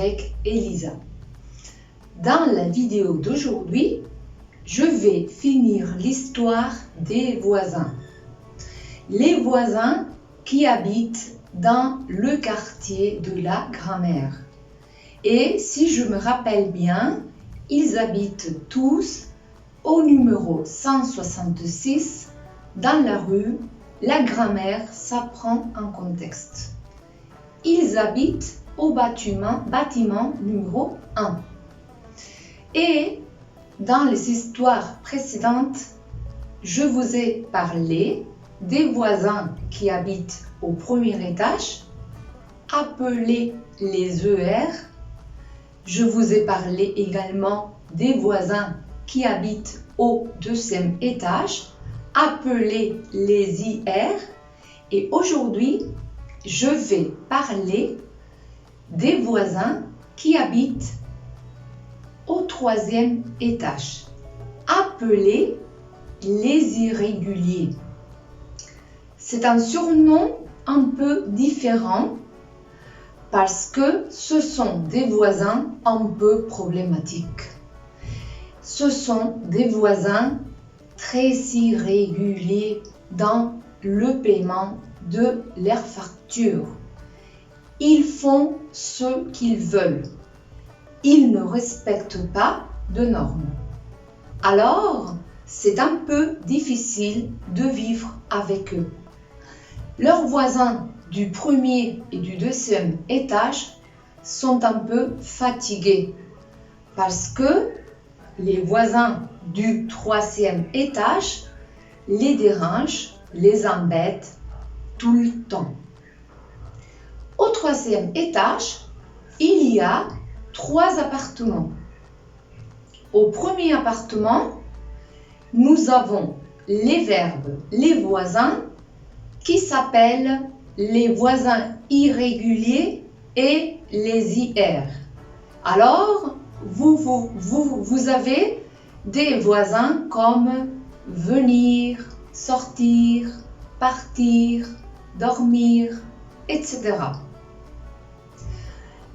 avec Elisa. Dans la vidéo d'aujourd'hui, je vais finir l'histoire des voisins. Les voisins qui habitent dans le quartier de la grand-mère. Et si je me rappelle bien, ils habitent tous au numéro 166 dans la rue La Grand-mère s'apprend en contexte. Ils habitent au bâtiment numéro 1. Et dans les histoires précédentes, je vous ai parlé des voisins qui habitent au premier étage, appelés les ER. Je vous ai parlé également des voisins qui habitent au deuxième étage, appelés les IR. Et aujourd'hui, je vais parler des voisins qui habitent au troisième étage, appelés les irréguliers. C'est un surnom un peu différent parce que ce sont des voisins un peu problématiques. Ce sont des voisins très irréguliers dans le paiement de leurs factures. Ils font ce qu'ils veulent. Ils ne respectent pas de normes. Alors, c'est un peu difficile de vivre avec eux. Leurs voisins du premier et du deuxième étage sont un peu fatigués parce que les voisins du troisième étage les dérangent, les embêtent tout le temps. Au troisième étage, il y a 3 appartements. Au premier appartement, nous avons les verbes, les voisins, qui s'appellent les voisins irréguliers et les IR. Alors, vous avez des voisins comme venir, sortir, partir, dormir, etc.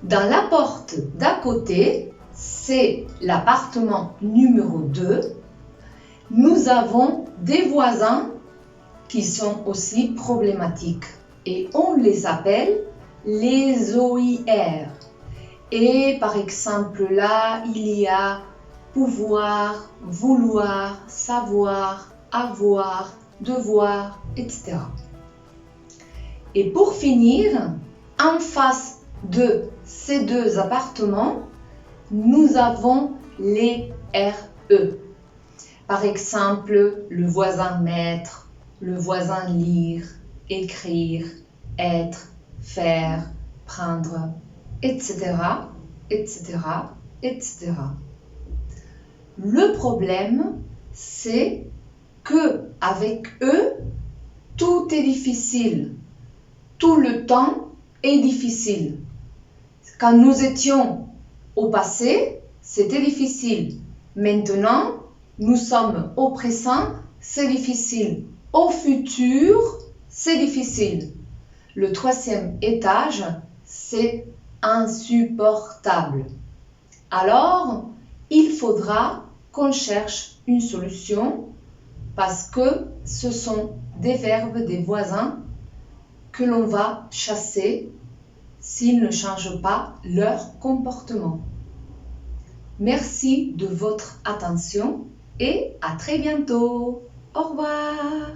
Dans la porte d'à côté, c'est l'appartement numéro 2. Nous avons des voisins qui sont aussi problématiques et on les appelle les OIR. Et par exemple là, il y a pouvoir, vouloir, savoir, avoir, devoir, etc. Et pour finir, en face de ces 2 appartements, nous avons les RE. Par exemple, le voisin maître, le voisin lire, écrire, être, faire, prendre, etc., etc., etc. Le problème, c'est que avec eux, tout est difficile. Tout le temps est difficile. Quand nous étions au passé, c'était difficile. Maintenant, nous sommes au présent, c'est difficile. Au futur, c'est difficile. Le troisième étage, c'est insupportable. Alors, il faudra qu'on cherche une solution parce que ce sont des verbes des voisins que l'on va chasser s'ils ne changent pas leur comportement. Merci de votre attention et à très bientôt. Au revoir.